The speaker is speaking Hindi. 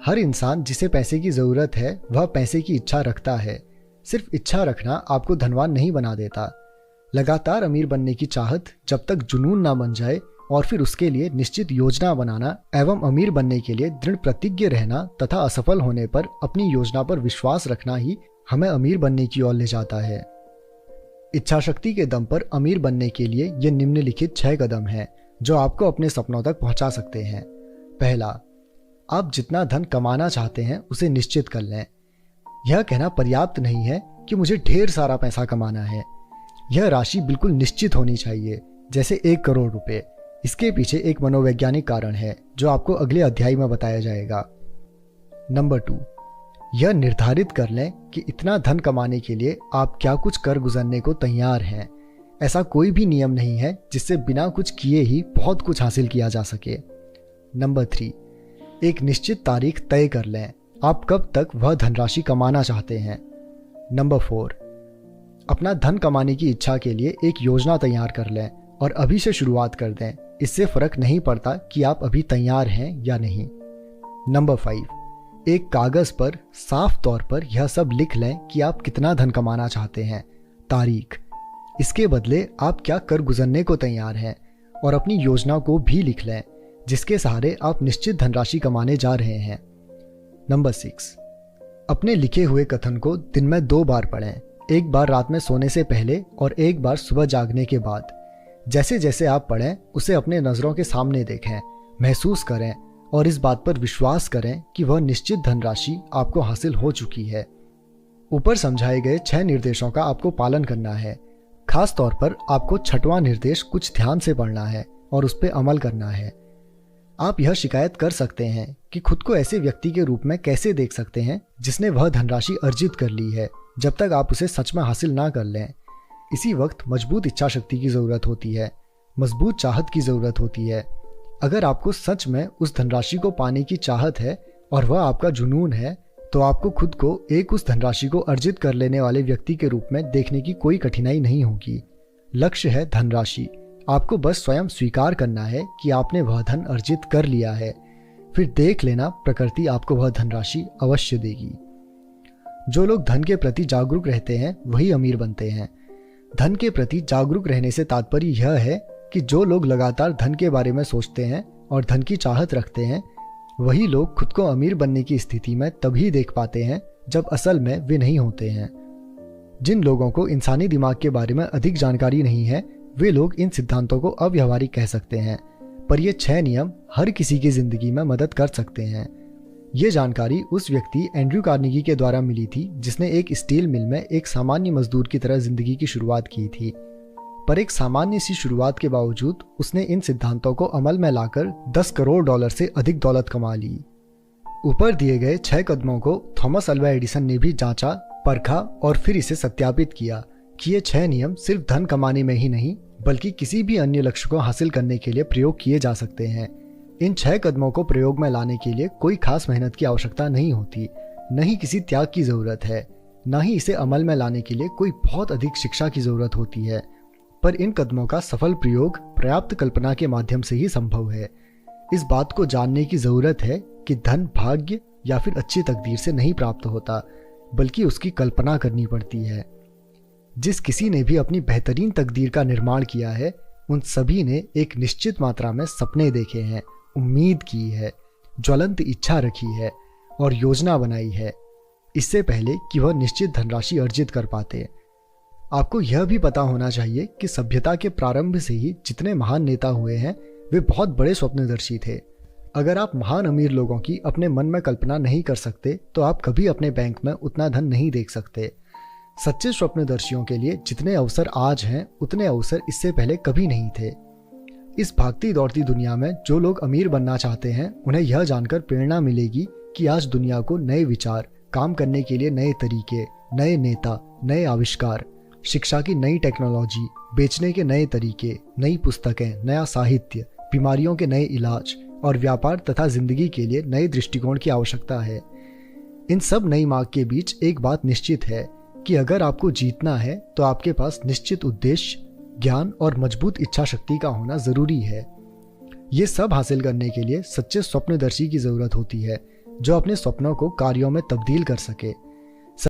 हर इंसान जिसे पैसे की जरूरत है वह पैसे की इच्छा रखता है। सिर्फ इच्छा रखना आपको धनवान नहीं बना देता। लगातार अमीर बनने की चाहत जब तक जुनून ना बन जाए और फिर उसके लिए निश्चित योजना बनाना एवं अमीर बनने के लिए दृढ़ प्रतिज्ञ रहना तथा असफल होने पर अपनी योजना पर विश्वास रखना ही हमें अमीर बनने की ओर ले जाता है। इच्छा शक्ति के दम पर अमीर बनने के लिए ये निम्नलिखित 6 कदम हैं जो आपको अपने सपनों तक पहुंचा सकते हैं। पहला, आप जितना धन कमाना चाहते हैं उसे निश्चित कर लें। यह कहना पर्याप्त नहीं है कि मुझे ढेर सारा पैसा कमाना है। यह राशि बिल्कुल निश्चित होनी चाहिए, जैसे 1 करोड़ रुपए। इसके पीछे एक मनोवैज्ञानिक कारण है जो आपको अगले अध्याय में बताया जाएगा। नंबर 2, यह निर्धारित कर लें कि इतना धन कमाने के लिए आप क्या कुछ कर गुजरने को तैयार हैं। ऐसा कोई भी नियम नहीं है जिससे बिना कुछ किए ही बहुत कुछ हासिल किया जा सके। नंबर 3, एक निश्चित तारीख तय कर लें आप कब तक वह धनराशि कमाना चाहते हैं। नंबर 4, अपना धन कमाने की इच्छा के लिए एक योजना तैयार कर लें और अभी से शुरुआत कर दें। इससे फर्क नहीं पड़ता कि आप अभी तैयार हैं या नहीं। नंबर 5, एक कागज पर साफ तौर पर यह सब लिख लें कि आप कितना धन कमाना चाहते हैं, तारीख। इसके बदले आप क्या कर गुजरने को तैयार हैं और अपनी योजना को भी लिख लें जिसके सहारे आप निश्चित धनराशि कमाने जा रहे हैं। नंबर 6, अपने लिखे हुए कथन को दिन में 2 बार पढ़ें, एक बार रात में सोने से पहले और एक बार सुबह जागने के बाद। जैसे जैसे आप पढ़ें उसे अपने नज़रों के सामने देखें, महसूस करें और इस बात पर विश्वास करें कि वह निश्चित धनराशि आपको हासिल हो चुकी है। ऊपर समझाए गए 6 निर्देशों का आपको पालन करना है। खास तौर पर आपको 6वां निर्देश कुछ ध्यान से पढ़ना है और उस पर अमल करना है। आप यह शिकायत कर सकते हैं कि खुद को ऐसे व्यक्ति के रूप में कैसे देख सकते हैं जिसने वह धनराशि अर्जित कर ली है, जब तक आप उसे सच में हासिल ना कर लें। इसी वक्त मजबूत इच्छा शक्ति की ज़रूरत होती है, मजबूत चाहत की ज़रूरत होती है। अगर आपको सच में उस धनराशि को पाने की चाहत है और वह आपका जुनून है तो आपको खुद को एक उस धनराशि को अर्जित कर लेने वाले व्यक्ति के रूप में देखने की कोई कठिनाई नहीं होगी। लक्ष्य है धनराशि, आपको बस स्वयं स्वीकार करना है कि आपने वह धन अर्जित कर लिया है। फिर देख लेना, प्रकृति आपको वह धनराशि अवश्य देगी। जो लोग धन के प्रति जागरूक रहते हैं वही अमीर बनते हैं। धन के प्रति जागरूक रहने से तात्पर्य यह है कि जो लोग लगातार धन के बारे में सोचते हैं और धन की चाहत रखते हैं वही लोग खुद को अमीर बनने की स्थिति में तभी देख पाते हैं जब असल में वे नहीं होते हैं। जिन लोगों को इंसानी दिमाग के बारे में अधिक जानकारी नहीं है वे लोग इन सिद्धांतों को अव्यवहारिक कह सकते हैं, पर ये 6 नियम हर किसी की जिंदगी में मदद कर सकते हैं। ये जानकारी उस व्यक्ति एंड्रयू कार्नेगी के द्वारा मिली थी जिसने एक स्टील मिल में एक सामान्य मजदूर की तरह जिंदगी की शुरुआत की थी, पर एक सामान्य सी शुरुआत के बावजूद उसने इन सिद्धांतों को अमल में लाकर $10 करोड़ से अधिक दौलत कमा ली। ऊपर दिए गए 6 कदमों को थॉमस अल्वा एडिसन ने भी जांचा, परखा और फिर इसे सत्यापित किया कि ये 6 नियम सिर्फ धन कमाने में ही नहीं बल्कि किसी भी अन्य लक्ष्य को हासिल करने के लिए प्रयोग किए जा सकते हैं। इन 6 कदमों को प्रयोग में लाने के लिए कोई खास मेहनत की आवश्यकता नहीं होती, न ही किसी त्याग की जरूरत है, न ही इसे अमल में लाने के लिए कोई बहुत अधिक शिक्षा की जरूरत होती है। पर इन कदमों का सफल प्रयोग पर्याप्त कल्पना के माध्यम से ही संभव है। इस बात को जानने की जरूरत है कि धन भाग्य या फिर अच्छी तकदीर से नहीं प्राप्त होता, बल्कि उसकी कल्पना करनी पड़ती है। जिस किसी ने भी अपनी बेहतरीन तकदीर का निर्माण किया है उन सभी ने एक निश्चित मात्रा में सपने देखे हैं, उम्मीद की है, ज्वलंत इच्छा रखी है और योजना बनाई है, इससे पहले कि वह निश्चित धनराशि अर्जित कर पाते। आपको यह भी पता होना चाहिए कि सभ्यता के प्रारंभ से ही जितने महान नेता हुए हैं वे बहुत बड़े स्वप्नदर्शी थे। अगर आप महान अमीर लोगों की अपने मन में कल्पना नहीं कर सकते तो आप कभी अपने बैंक में उतना धन नहीं देख सकते। सच्चे स्वप्नदर्शियों के लिए जितने अवसर आज हैं उतने अवसर इससे पहले कभी नहीं थे। इस भागती दौड़ती दुनिया में जो लोग अमीर बनना चाहते हैं उन्हें यह जानकर प्रेरणा मिलेगी कि आज दुनिया को नए विचार, काम करने के लिए नए तरीके, नए नेता, नए आविष्कार, शिक्षा की नई टेक्नोलॉजी, बेचने के नए तरीके, नई पुस्तकें, नया साहित्य, बीमारियों के नए इलाज और व्यापार तथा जिंदगी के लिए नए दृष्टिकोण की आवश्यकता है। इन सब नई मांग के बीच एक बात निश्चित है कि अगर आपको जीतना है तो आपके पास निश्चित उद्देश्य, ज्ञान और मजबूत इच्छा शक्ति का होना जरूरी है। ये सब हासिल करने के लिए सच्चे स्वप्नदर्शी की जरूरत होती है जो अपने सपनों को कार्यों में तब्दील कर सके।